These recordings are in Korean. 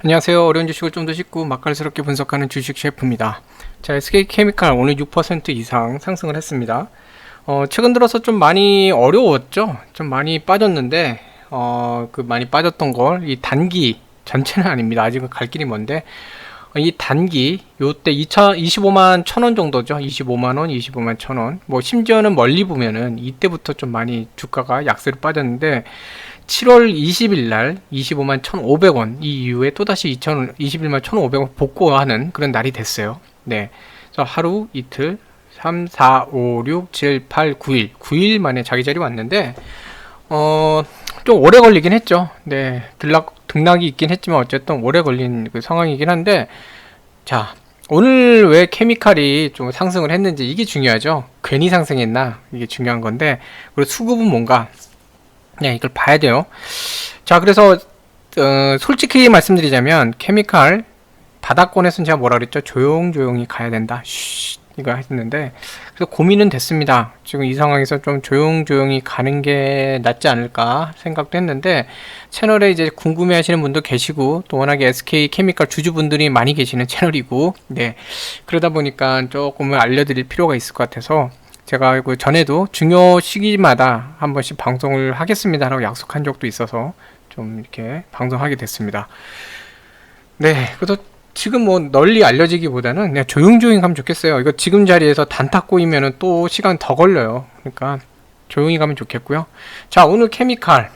안녕하세요. 어려운 주식을 좀 더 쉽고 맛깔스럽게 분석하는 주식 셰프입니다. 자, SK케미칼 오늘 6% 이상 상승을 했습니다. 최근 들어서 좀 많이 어려웠죠. 좀 많이 빠졌는데 그 많이 빠졌던 걸 이 단기 전체는 아닙니다. 아직은 갈 길이 먼데 이 단기 요때 25만 1,000원 정도죠. 25만원, 25만 1,000원. 뭐 심지어는 멀리 보면은 이때부터 좀 많이 주가가 약세로 빠졌는데 7월 20일 날 25만 1,500원 이 이후에 또다시 21만 1,500원 복구하는 그런 날이 됐어요. 네. 그래서 하루, 이틀, 3, 4, 5, 6, 7, 8, 9일. 9일 만에 자기 자리 왔는데 좀 오래 걸리긴 했죠. 네. 등락이 있긴 했지만 어쨌든 오래 걸린 그 상황이긴 한데, 자, 오늘 왜 케미칼이 좀 상승을 했는지 이게 중요하죠. 괜히 상승했나? 이게 중요한 건데, 그리고 수급은 뭔가, 네, 이걸 봐야 돼요. 자, 그래서 솔직히 말씀드리자면 케미칼 바닥권에서는 제가 뭐라 그랬죠? 조용조용히 가야 된다. 쉬, 이거 했는데, 그래서 고민은 됐습니다. 지금 이 상황에서 좀 조용조용히 가는 게 낫지 않을까 생각도 했는데, 채널에 이제 궁금해 하시는 분도 계시고, 또 워낙에 SK케미칼 주주분들이 많이 계시는 채널이고, 네. 그러다 보니까 조금 알려드릴 필요가 있을 것 같아서, 제가 그 전에도 중요 시기마다 한 번씩 방송을 하겠습니다 라고 약속한 적도 있어서 좀 이렇게 방송하게 됐습니다. 네, 그래서 지금 뭐 널리 알려지기보다는 그냥 조용조용히 가면 좋겠어요. 이거 지금 자리에서 단타 꼬이면은 또 시간 더 걸려요. 그러니까 조용히 가면 좋겠고요. 자, 오늘 케미칼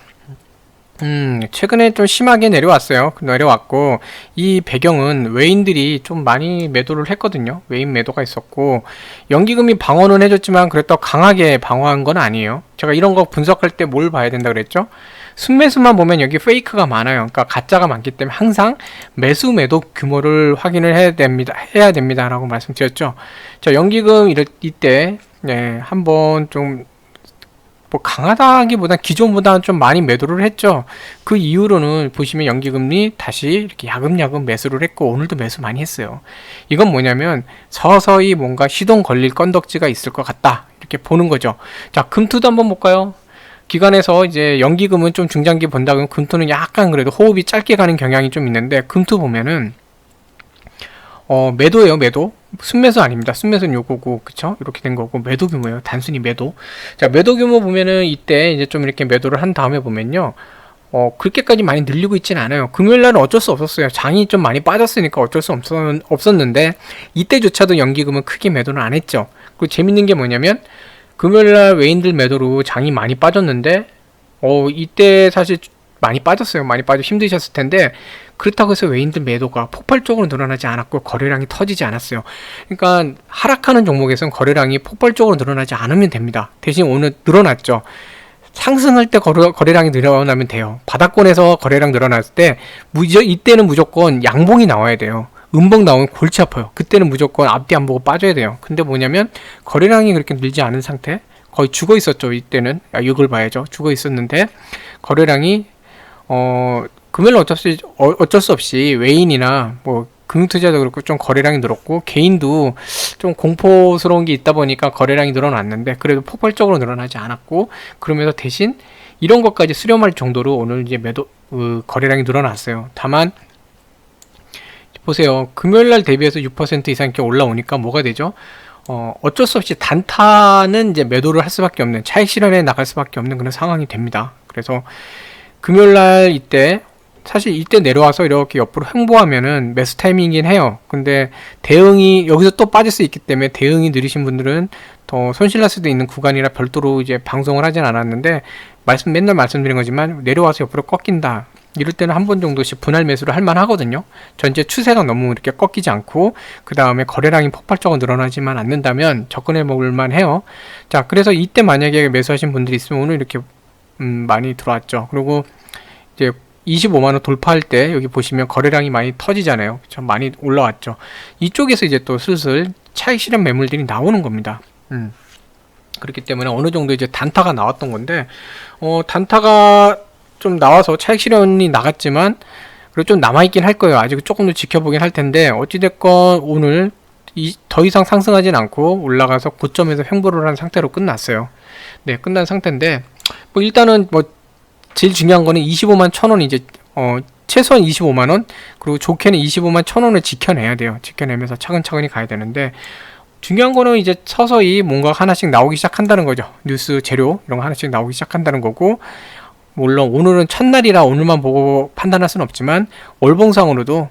최근에 좀 심하게 내려왔고, 이 배경은 외인들이 좀 많이 매도를 했거든요. 외인 매도가 있었고, 연기금이 방어는 해줬지만, 그렇다고 강하게 방어한 건 아니에요. 제가 이런 거 분석할 때 뭘 봐야 된다 그랬죠? 순매수만 보면 여기 페이크가 많아요. 그러니까 가짜가 많기 때문에 항상 매수 매도 규모를 확인을 해야 됩니다. 라고 말씀드렸죠. 자, 연기금 이때, 네, 한번 좀, 뭐 강하다기보다 기존보다는 좀 많이 매도를 했죠. 그 이후로는 보시면 연기금리 다시 이렇게 야금야금 매수를 했고, 오늘도 매수 많이 했어요. 이건 뭐냐면 서서히 뭔가 시동 걸릴 건덕지가 있을 것 같다, 이렇게 보는 거죠. 자, 금투도 한번 볼까요? 기관에서 이제 연기금은 좀 중장기 본다 그러면 금투는 약간 그래도 호흡이 짧게 가는 경향이 좀 있는데, 금투 보면은 매도예요, 매도. 순매수 아닙니다. 순매수는 요거고, 그쵸? 이렇게 된 거고, 매도 규모예요. 단순히 매도. 자, 매도 규모 보면은 이때 이제 좀 이렇게 매도를 한 다음에 보면요. 그렇게까지 많이 늘리고 있진 않아요. 금요일 날은 어쩔 수 없었어요. 장이 좀 많이 빠졌으니까 어쩔 수 없었는데, 이때조차도 연기금은 크게 매도는 안 했죠. 그리고 재밌는 게 뭐냐면, 금요일 날 외인들 매도로 장이 많이 빠졌는데, 이때 사실 많이 빠졌어요. 많이 빠져 힘드셨을 텐데, 그렇다고 해서 외인들 매도가 폭발적으로 늘어나지 않았고 거래량이 터지지 않았어요. 그러니까 하락하는 종목에서는 거래량이 폭발적으로 늘어나지 않으면 됩니다. 대신 오늘 늘어났죠. 상승할 때 거래량이 늘어나면 돼요. 바닥권에서 거래량 늘어났을 때 이때는 무조건 양봉이 나와야 돼요. 음봉 나오면 골치 아파요. 그때는 무조건 앞뒤 안 보고 빠져야 돼요. 근데 뭐냐면 거래량이 그렇게 늘지 않은 상태, 거의 죽어 있었죠. 이때는 이걸 봐야죠. 죽어 있었는데 거래량이 금요일 어쩔 수 없이 외인이나 뭐 금융투자도 그렇고 좀 거래량이 늘었고, 개인도 좀 공포스러운 게 있다 보니까 거래량이 늘어났는데 그래도 폭발적으로 늘어나지 않았고, 그러면서 대신 이런 것까지 수렴할 정도로 오늘 이제 거래량이 늘어났어요. 다만 보세요. 금요일날 대비해서 6% 이상 이렇게 올라오니까 뭐가 되죠? 어쩔 수 없이 단타는 이제 매도를 할 수밖에 없는, 차익 실현에 나갈 수밖에 없는 그런 상황이 됩니다. 그래서 금요일날 사실 이때 내려와서 이렇게 옆으로 횡보하면은 매수 타이밍이긴 해요. 근데 대응이 여기서 또 빠질 수 있기 때문에 대응이 느리신 분들은 더 손실날 수도 있는 구간이라 별도로 이제 방송을 하진 않았는데, 맨날 말씀드린 거지만 내려와서 옆으로 꺾인다, 이럴 때는 한 번 정도씩 분할 매수를 할 만하거든요. 전체 추세가 너무 이렇게 꺾이지 않고 그 다음에 거래량이 폭발적으로 늘어나지만 않는다면 접근해 먹을 만해요. 자, 그래서 이때 만약에 매수하신 분들이 있으면 오늘 이렇게 많이 들어왔죠. 그리고 이제 25만원 돌파할 때 여기 보시면 거래량이 많이 터지잖아요. 그쵸? 많이 올라왔죠. 이쪽에서 이제 또 슬슬 차익 실현 매물들이 나오는 겁니다. 그렇기 때문에 어느 정도 이제 단타가 나왔던 건데, 단타가 좀 나와서 차익 실현이 나갔지만 그리고 좀 남아있긴 할 거예요. 아직 조금 더 지켜보긴 할 텐데, 어찌됐건 오늘 더 이상 상승하진 않고 올라가서 고점에서 횡보를 한 상태로 끝났어요. 네, 끝난 상태인데, 뭐 일단은 뭐 제일 중요한 거는 25만 1,000원 이제 최소한 25만원, 그리고 좋게는 25만 1,000원을 지켜내야 돼요. 지켜내면서 차근차근히 가야 되는데, 중요한 거는 이제 서서히 뭔가 하나씩 나오기 시작한다는 거죠. 뉴스 재료 이런 거 하나씩 나오기 시작한다는 거고, 물론 오늘은 첫날이라 오늘만 보고 판단할 수는 없지만 월봉상으로도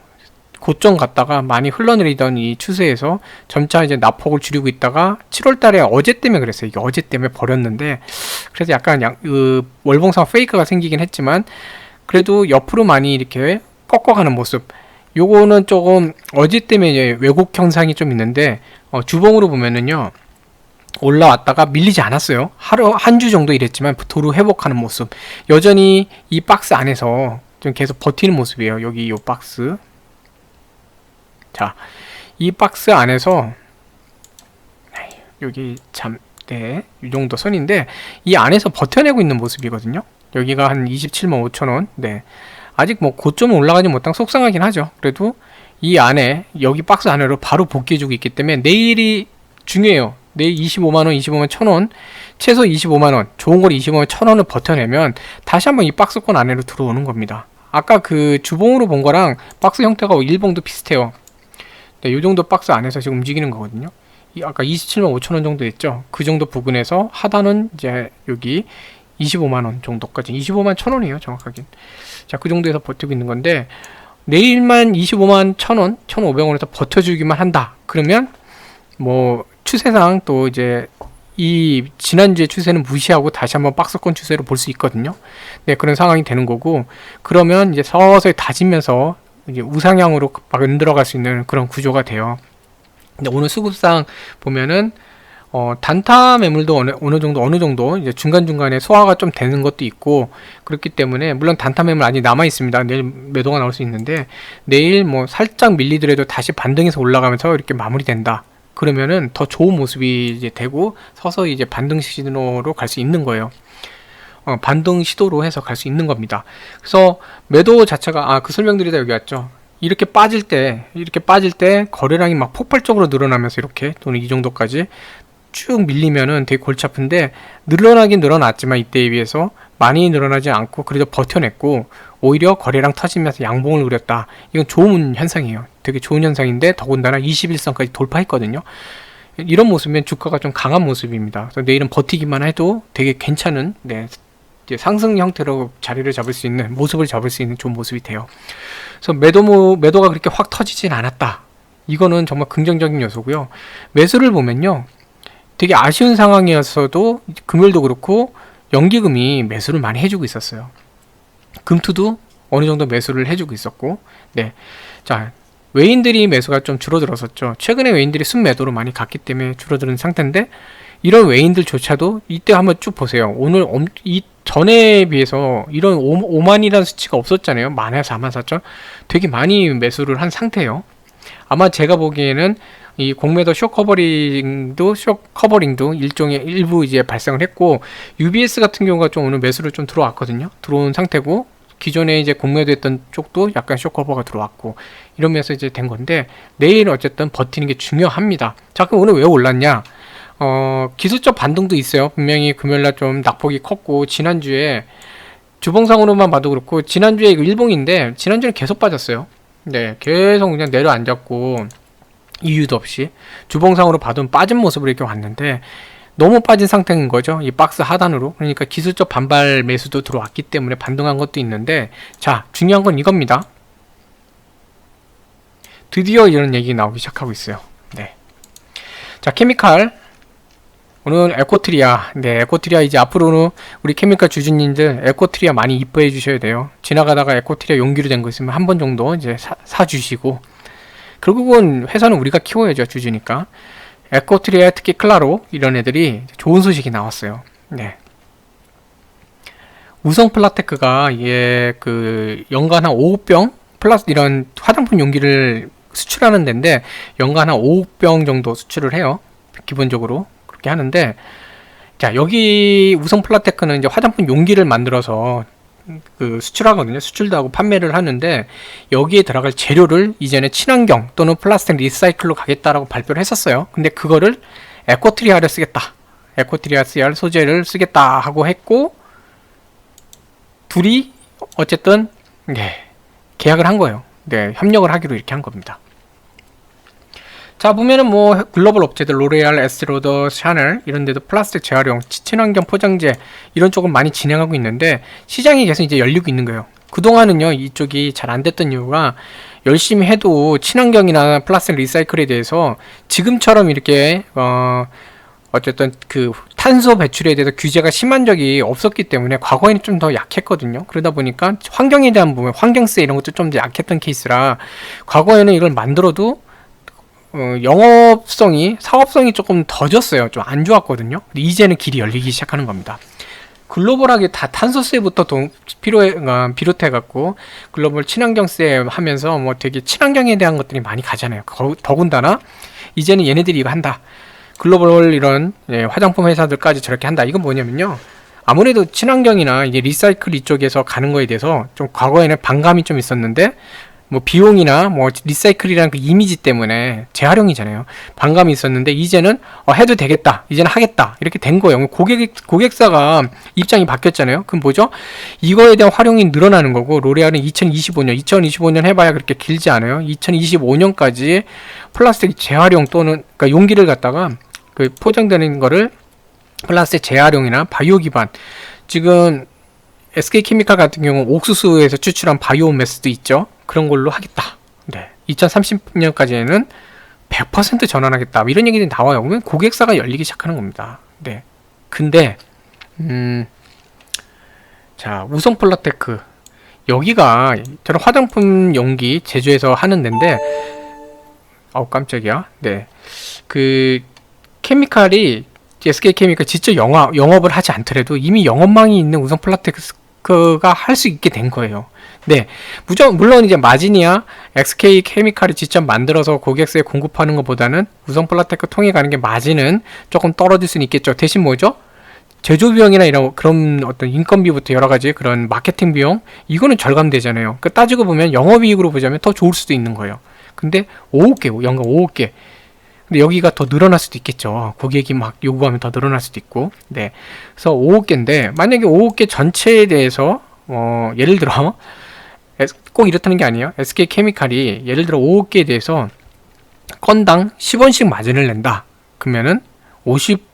고점 갔다가 많이 흘러내리던 이 추세에서 점차 이제 낙폭을 줄이고 있다가 7월 달에 어제 때문에 그랬어요. 이게 어제 때문에 버렸는데, 그래서 약간 월봉상 페이크가 생기긴 했지만 그래도 옆으로 많이 이렇게 꺾어가는 모습, 요거는 조금 어제 때문에 왜곡 현상이 좀 있는데, 주봉으로 보면은요 올라왔다가 밀리지 않았어요. 하루 한 주 정도 이랬지만 도로 회복하는 모습, 여전히 이 박스 안에서 좀 계속 버티는 모습이에요. 여기 이 박스, 자, 이 박스 안에서 여기 이 정도 선인데 이 안에서 버텨내고 있는 모습이거든요. 여기가 한 27만 5천원. 네, 아직 뭐 고점은 올라가지 못한 속상하긴 하죠. 그래도 이 안에, 여기 박스 안으로 바로 복귀해주고 있기 때문에 내일이 중요해요. 내일 25만원, 25만 1,000원, 최소 25만원, 좋은 걸 25만 1,000원을 버텨내면 다시 한번 이 박스권 안으로 들어오는 겁니다. 아까 그 주봉으로 본 거랑 박스 형태가 일봉도 비슷해요. 네, 이 정도 박스 안에서 지금 움직이는 거거든요. 아까 27만 5천원 정도 했죠. 그 정도 부근에서 하단은 이제 여기 25만원 정도까지, 25만 1,000원이에요 정확하게. 자, 그 정도에서 버티고 있는 건데, 내일만 25만 1,000원, 1,500원에서 버텨주기만 한다 그러면 뭐 추세상 또 이제 이 지난주의 추세는 무시하고 다시 한번 박스권 추세로 볼 수 있거든요. 네, 그런 상황이 되는 거고, 그러면 이제 서서히 다지면서 이제 우상향으로 막 흔들어갈 수 있는 그런 구조가 돼요. 근데 오늘 수급상 보면은 단타 매물도 어느 정도 이제 중간중간에 소화가 좀 되는 것도 있고, 그렇기 때문에 물론 단타 매물 아직 남아 있습니다. 내일 매도가 나올 수 있는데, 내일 뭐 살짝 밀리더라도 다시 반등해서 올라가면서 이렇게 마무리된다 그러면은 더 좋은 모습이 이제 되고, 서서히 이제 반등 시도로 갈 수 있는 거예요. 반등 시도로 해서 갈 수 있는 겁니다. 그래서 매도 자체가, 그 설명드리다 여기 왔죠. 이렇게 빠질 때 거래량이 막 폭발적으로 늘어나면서 이렇게, 또는 이 정도까지 쭉 밀리면은 되게 골치 아픈데, 늘어나긴 늘어났지만 이때에 비해서 많이 늘어나지 않고 그래도 버텨냈고, 오히려 거래량 터지면서 양봉을 누렸다. 이건 좋은 현상이에요. 되게 좋은 현상인데, 더군다나 21선까지 돌파했거든요. 이런 모습이면 주가가 좀 강한 모습입니다. 그래서 내일은 버티기만 해도 되게 괜찮은, 네, 이제 상승 형태로 자리를 잡을 수 있는, 모습을 잡을 수 있는 좋은 모습이 돼요. 그래서 매도가 그렇게 확 터지진 않았다. 이거는 정말 긍정적인 요소고요. 매수를 보면요, 되게 아쉬운 상황이었어도 금요일도 그렇고 연기금이 매수를 많이 해주고 있었어요. 금투도 어느 정도 매수를 해주고 있었고, 네, 자, 외인들이 매수가 좀 줄어들었었죠. 최근에 외인들이 순매도로 많이 갔기 때문에 줄어드는 상태인데, 이런 외인들조차도 이때 한번 쭉 보세요. 오늘 이 전에 비해서 이런 5만이라는 수치가 없었잖아요. 만에 4만 4천, 되게 많이 매수를 한 상태예요. 아마 제가 보기에는 이 공매도 쇼커버링도 일종의 일부 이제 발생을 했고, UBS 같은 경우가 좀 오늘 매수를 좀 들어왔거든요. 들어온 상태고, 기존에 이제 공매도 했던 쪽도 약간 쇼커버가 들어왔고, 이러면서 이제 된 건데, 내일 어쨌든 버티는 게 중요합니다. 자, 그럼 오늘 왜 올랐냐? 기술적 반등도 있어요. 분명히 금요일날 좀 낙폭이 컸고, 지난주에 주봉상으로만 봐도 그렇고, 지난주에 이거 일봉인데 지난주는 계속 빠졌어요. 네, 계속 그냥 내려앉았고 이유도 없이 주봉상으로 봐도 빠진 모습으로 이렇게 왔는데, 너무 빠진 상태인 거죠. 이 박스 하단으로. 그러니까 기술적 반발 매수도 들어왔기 때문에 반등한 것도 있는데, 자, 중요한 건 이겁니다. 드디어 이런 얘기 나오기 시작하고 있어요. 네. 자, 케미칼. 오늘 에코트리아. 네, 에코트리아 이제 앞으로는 우리 케미칼 주주님들 에코트리아 많이 이뻐해 주셔야 돼요. 지나가다가 에코트리아 용기로 된 거 있으면 한 번 정도 이제 사 주시고, 결국은 회사는 우리가 키워야죠, 주주니까. 에코트리아, 특히 클라로 이런 애들이 좋은 소식이 나왔어요. 네. 우성 플라테크가 그 연간 한 5억 병 플러스 이런 화장품 용기를 수출하는 데인데, 연간 한 5억 병 정도 수출을 해요. 기본적으로 그렇게 하는데, 자, 여기 우성 플라테크는 이제 화장품 용기를 만들어서 그 수출하거든요. 수출도 하고 판매를 하는데, 여기에 들어갈 재료를 이전에 친환경 또는 플라스틱 리사이클로 가겠다라고 발표를 했었어요. 근데 그거를 에코트리아를 쓰겠다, 에코트리아 CR 소재를 쓰겠다 하고 했고, 둘이 어쨌든 계약을 한 거예요. 네, 협력을 하기로 이렇게 한 겁니다. 자, 보면은 뭐 글로벌 업체들 로레알, 에스티로더, 샤넬 이런 데도 플라스틱 재활용, 친환경 포장재 이런 쪽은 많이 진행하고 있는데 시장이 계속 이제 열리고 있는 거예요. 그동안은요, 이쪽이 잘 안 됐던 이유가 열심히 해도 친환경이나 플라스틱 리사이클에 대해서 지금처럼 이렇게 어쨌든 그 탄소 배출에 대해서 규제가 심한 적이 없었기 때문에 과거에는 좀 더 약했거든요. 그러다 보니까 환경에 대한 부분, 환경세 이런 것도 좀 더 약했던 케이스라 과거에는 이걸 만들어도 영업성이, 사업성이 조금 더졌어요. 좀 안 좋았거든요. 근데 이제는 길이 열리기 시작하는 겁니다. 글로벌하게 다 탄소세부터 비롯해갖고 글로벌 친환경세 하면서 뭐 되게 친환경에 대한 것들이 많이 가잖아요. 더군다나 이제는 얘네들이 이거 한다. 글로벌 이런 화장품 회사들까지 저렇게 한다. 이건 뭐냐면요. 아무래도 친환경이나 이게 리사이클 이쪽에서 가는 거에 대해서 좀 과거에는 반감이 좀 있었는데 뭐 비용이나 뭐 리사이클이라는 그 이미지 때문에 재활용이잖아요. 반감이 있었는데 이제는 해도 되겠다. 이제는 하겠다. 이렇게 된 거예요. 고객사가 입장이 바뀌었잖아요. 그럼 뭐죠? 이거에 대한 활용이 늘어나는 거고 로레알은 2025년 해봐야 그렇게 길지 않아요. 2025년까지 플라스틱 재활용 또는 그러니까 용기를 갖다가 그 포장되는 거를 플라스틱 재활용이나 바이오 기반 지금 SK케미칼 같은 경우 옥수수에서 추출한 바이오 매스도 있죠. 그런 걸로 하겠다. 네. 2030년까지는 100% 전환하겠다. 이런 얘기들이 나와요. 그러면 고객사가 열리기 시작하는 겁니다. 네. 근데 자, 우성 플라테크 여기가 저는 화장품 용기 제조해서 하는 데인데 깜짝이야. 네. 그 케미칼이 SK케미칼 직접 영업을 하지 않더라도 이미 영업망이 있는 우성 플라테크가 할 수 있게 된 거예요. 네, 물론 이제 마지니아 SK케미칼이 직접 만들어서 고객사에 공급하는 것보다는 우성 플라테크 통해 가는 게 마진은 조금 떨어질 수는 있겠죠. 대신 뭐죠? 제조 비용이나 이런 그런 어떤 인건비부터 여러 가지 그런 마케팅 비용 이거는 절감되잖아요. 그 따지고 보면 영업이익으로 보자면 더 좋을 수도 있는 거예요. 근데 5억 개, 연간 5억 개. 근데 여기가 더 늘어날 수도 있겠죠. 고객이 막 요구하면 더 늘어날 수도 있고. 네. 그래서 5억 개인데 만약에 5억 개 전체에 대해서 예를 들어 꼭 이렇다는 게 아니에요. SK케미칼이 예를 들어 5억 개에 대해서 건당 10원씩 마진을 낸다. 그러면은 50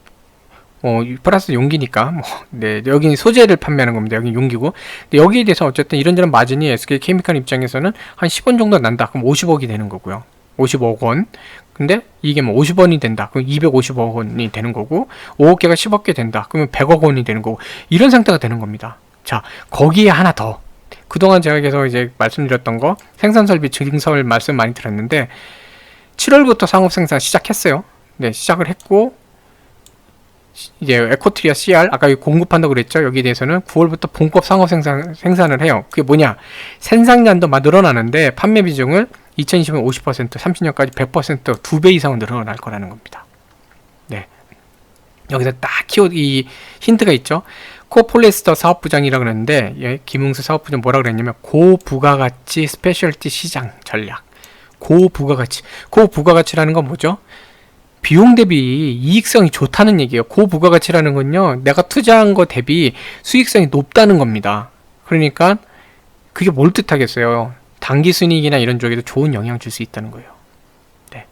플러스 용기니까 네, 여기는 소재를 판매하는 겁니다. 여기 용기고. 근데 여기에 대해서 어쨌든 이런저런 마진이 SK케미칼 입장에서는 한 10원 정도 난다. 그럼 50억이 되는 거고요. 50억 원. 근데 이게 뭐 50원이 된다. 그럼 250억 원이 되는 거고 5억 개가 10억 개 된다. 그러면 100억 원이 되는 거고 이런 상태가 되는 겁니다. 자, 거기에 하나 더. 그동안 제가 계속 이제 말씀드렸던 거 생산설비 증설 말씀 많이 드렸는데 7월부터 상업 생산 시작했어요. 네, 시작을 했고 이제 에코트리아 CR 아까 공급한다고 그랬죠. 여기에 대해서는 9월부터 본격 상업 생산을 해요. 그게 뭐냐? 생산량도 늘어나는데 판매 비중을 2020년 50%, 30년까지 100% 2배 이상은 늘어날 거라는 겁니다. 네. 여기서 딱 이 힌트가 있죠. 코폴리에스터 사업부장이라고 그러는데 김웅수 사업부장 뭐라고 그랬냐면 고부가가치 스페셜티 시장 전략. 고부가가치라는 건 뭐죠? 비용 대비 이익성이 좋다는 얘기예요. 고부가가치라는 건요, 내가 투자한 거 대비 수익성이 높다는 겁니다. 그러니까 그게 뭘 뜻하겠어요? 단기 순이익이나 이런 쪽에도 좋은 영향 줄 수 있다는 거예요. 네.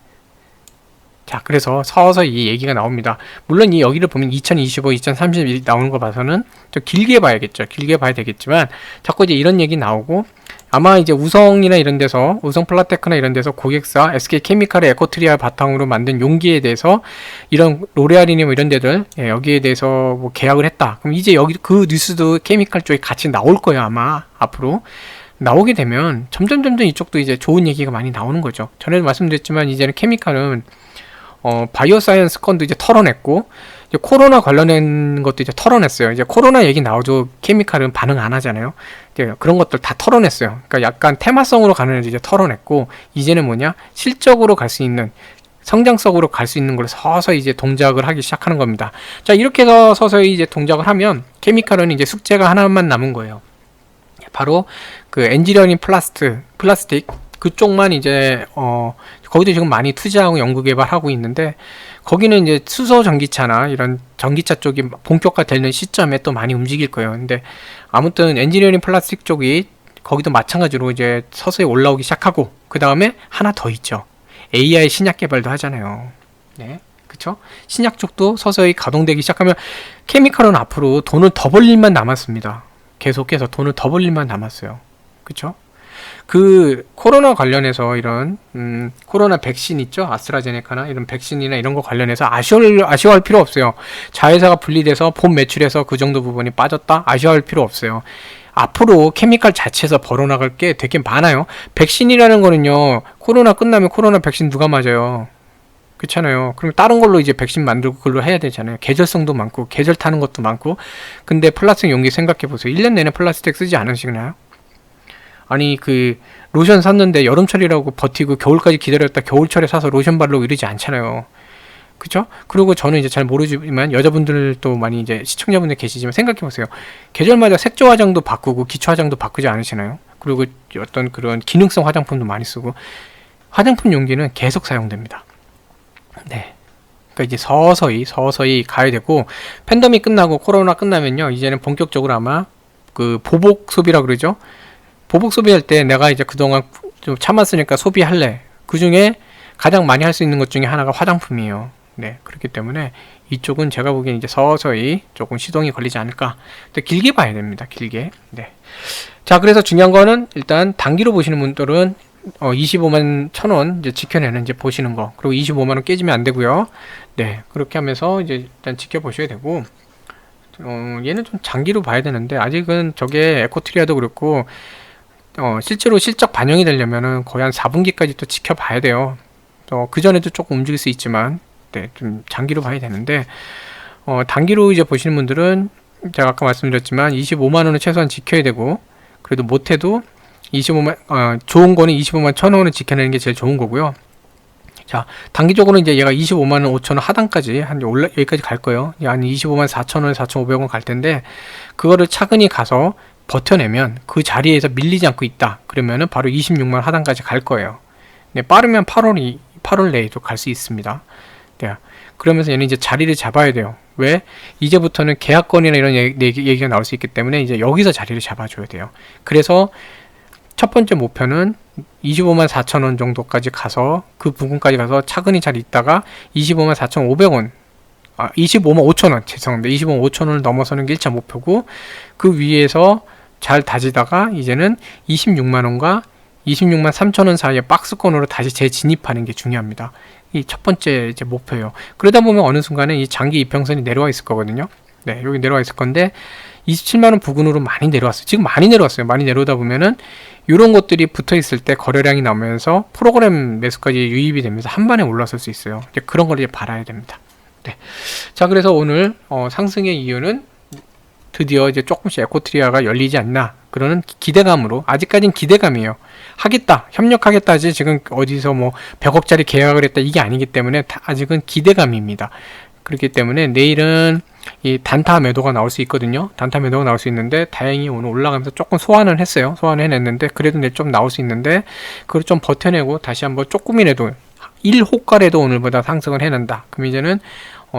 자, 그래서 서서히 이 얘기가 나옵니다. 물론 이 여기를 보면 2025, 2030 나오는 거 봐서는 좀 길게 봐야겠죠. 길게 봐야 되겠지만 자꾸 이제 이런 얘기 나오고 아마 이제 우성이나 이런 데서 우성 플라테크나 이런 데서 고객사 SK케미칼의 에코트리아 바탕으로 만든 용기에 대해서 이런 로레알이니 뭐 이런 데들 여기에 대해서 뭐 계약을 했다. 그럼 이제 여기 그 뉴스도 케미칼 쪽에 같이 나올 거예요. 아마 앞으로 나오게 되면 점점 이쪽도 이제 좋은 얘기가 많이 나오는 거죠. 전에도 말씀드렸지만 이제는 케미칼은 바이오 사이언스 건도 이제 털어냈고 이제 코로나 관련된 것도 이제 털어냈어요. 이제 코로나 얘기 나오죠. 케미칼은 반응 안 하잖아요. 이제 그런 것들 다 털어냈어요. 그러니까 약간 테마성으로 가는 애들 이제 털어냈고 이제는 뭐냐? 실적으로 갈 수 있는 성장성으로 갈 수 있는 걸 서서히 이제 동작을 하기 시작하는 겁니다. 자, 이렇게 해서 서서히 이제 동작을 하면 케미칼은 이제 숙제가 하나만 남은 거예요. 바로 그 엔지니어링 플라스틱 그쪽만 이제 거기도 지금 많이 투자하고 연구 개발하고 있는데 거기는 이제 수소 전기차나 이런 전기차 쪽이 본격화되는 시점에 또 많이 움직일 거예요. 근데 아무튼 엔지니어링 플라스틱 쪽이 거기도 마찬가지로 이제 서서히 올라오기 시작하고, 그 다음에 하나 더 있죠. AI 신약 개발도 하잖아요. 네. 그쵸? 신약 쪽도 서서히 가동되기 시작하면 케미칼은 앞으로 돈을 더 벌 일만 남았습니다. 계속해서 돈을 더 벌 일만 남았어요. 그쵸? 그 코로나 관련해서 이런 코로나 백신 있죠? 아스트라제네카나 이런 백신이나 이런 거 관련해서 아쉬워할 필요 없어요. 자회사가 분리돼서 본 매출에서 그 정도 부분이 빠졌다? 아쉬워할 필요 없어요. 앞으로 케미칼 자체에서 벌어나갈 게 되게 많아요. 백신이라는 거는요, 코로나 끝나면 코로나 백신 누가 맞아요? 그렇잖아요. 그럼 다른 걸로 이제 백신 만들고 그걸로 해야 되잖아요. 계절성도 많고 계절 타는 것도 많고. 근데 플라스틱 용기 생각해 보세요. 1년 내내 플라스틱 쓰지 않으시나요? 아니 그 로션 샀는데 여름철이라고 버티고 겨울까지 기다렸다 겨울철에 사서 로션 바르고 이러지 않잖아요. 그죠? 그리고 저는 이제 잘 모르지만 여자분들도 많이 이제 시청자분들 계시지만 생각해 보세요. 계절마다 색조 화장도 바꾸고 기초 화장도 바꾸지 않으시나요? 그리고 어떤 그런 기능성 화장품도 많이 쓰고 화장품 용기는 계속 사용됩니다. 네. 그러니까 이제 서서히 가야 되고, 팬데믹 끝나고 코로나 끝나면요, 이제는 본격적으로 아마 그 보복 소비라 그러죠. 보복 소비할 때 내가 이제 그동안 좀 참았으니까 소비할래. 그 중에 가장 많이 할 수 있는 것 중에 하나가 화장품이에요. 네. 그렇기 때문에 이쪽은 제가 보기엔 이제 서서히 조금 시동이 걸리지 않을까. 근데 길게 봐야 됩니다. 길게. 네. 자, 그래서 중요한 거는 일단 단기로 보시는 분들은 25만 1,000원 이제 지켜내는 이제 보시는 거. 그리고 25만원 깨지면 안 되고요. 네. 그렇게 하면서 이제 일단 지켜보셔야 되고, 얘는 좀 장기로 봐야 되는데, 아직은 저게 에코트리아도 그렇고, 실제로 실적 반영이 되려면은 거의 한 4분기까지 또 지켜봐야 돼요. 그 전에도 조금 움직일 수 있지만, 네. 좀 장기로 봐야 되는데, 단기로 이제 보시는 분들은 제가 아까 말씀드렸지만 25만원은 최소한 지켜야 되고, 그래도 못해도 25만, 좋은 거는 25만 1,000원을 지켜내는 게 제일 좋은 거고요. 자, 단기적으로 이제 얘가 25만 5천원 하단까지 여기까지 갈 거예요. 한 25만 4천원, 4,500원 갈 텐데, 그거를 차근히 가서 버텨내면 그 자리에서 밀리지 않고 있다. 그러면은 바로 26만 하단까지 갈 거예요. 네, 빠르면 8월 내에도 갈 수 있습니다. 네. 그러면서 얘는 이제 자리를 잡아야 돼요. 왜? 이제부터는 계약권이나 이런 얘기가 나올 수 있기 때문에 이제 여기서 자리를 잡아줘야 돼요. 그래서 첫 번째 목표는 25만 4천원 정도까지 가서 그 부분까지 가서 차근히 잘 있다가 25만 4,500원 25만 5천원 죄송합니다. 25만 5천원을 넘어서는 게 1차 목표고, 그 위에서 잘 다지다가 이제는 26만원과 26만 3천원 사이에 박스권으로 다시 재진입하는 게 중요합니다. 이 첫 번째 이제 목표예요. 그러다 보면 어느 순간에 이 장기 이평선이 내려와 있을 거거든요. 네, 여기 내려와 있을 건데 27만원 부근으로 많이 내려왔어요. 지금 많이 내려왔어요. 많이 내려오다 보면은 이런 것들이 붙어 있을 때 거래량이 나오면서 프로그램 매수까지 유입이 되면서 한 번에 올라설 수 있어요. 이제 그런 걸 이제 봐야 됩니다. 네. 자, 그래서 오늘 상승의 이유는 드디어 이제 조금씩 에코트리아가 열리지 않나, 그러는 기대감으로, 아직까지는 기대감이에요. 하겠다, 협력하겠다지 지금 어디서 뭐 100억짜리 계약을 했다 이게 아니기 때문에 아직은 기대감입니다. 그렇기 때문에 내일은 이 단타 매도가 나올 수 있거든요. 단타 매도가 나올 수 있는데, 다행히 오늘 올라가면서 조금 소환을 했어요. 소환을 해냈는데, 그래도 내일 좀 나올 수 있는데, 그걸 좀 버텨내고 다시 한번 조금이라도 1호가라도 오늘보다 상승을 해낸다. 그럼 이제는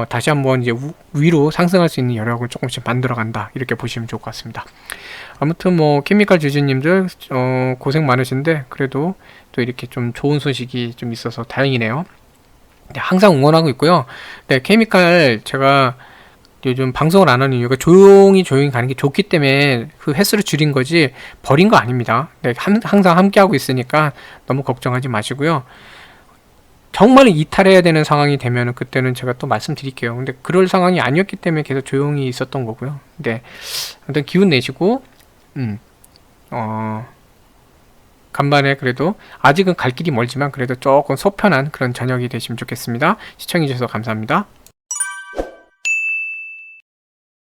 다시 한번 이제 위로 상승할 수 있는 여력을 조금씩 만들어간다. 이렇게 보시면 좋을 것 같습니다. 아무튼 뭐 케미칼 주주님들 고생 많으신데, 그래도 또 이렇게 좀 좋은 소식이 좀 있어서 다행이네요. 네, 항상 응원하고 있고요. 네, 케미칼 제가 요즘 방송을 안 하는 이유가 조용히 가는 게 좋기 때문에 그 횟수를 줄인 거지 버린 거 아닙니다. 네, 항상 함께 하고 있으니까 너무 걱정하지 마시고요. 정말 이탈해야 되는 상황이 되면 그때는 제가 또 말씀드릴게요. 근데 그럴 상황이 아니었기 때문에 계속 조용히 있었던 거고요. 네, 아무튼 기운 내시고 간만에 그래도 아직은 갈 길이 멀지만 그래도 조금 속편한 그런 저녁이 되시면 좋겠습니다. 시청해주셔서 감사합니다.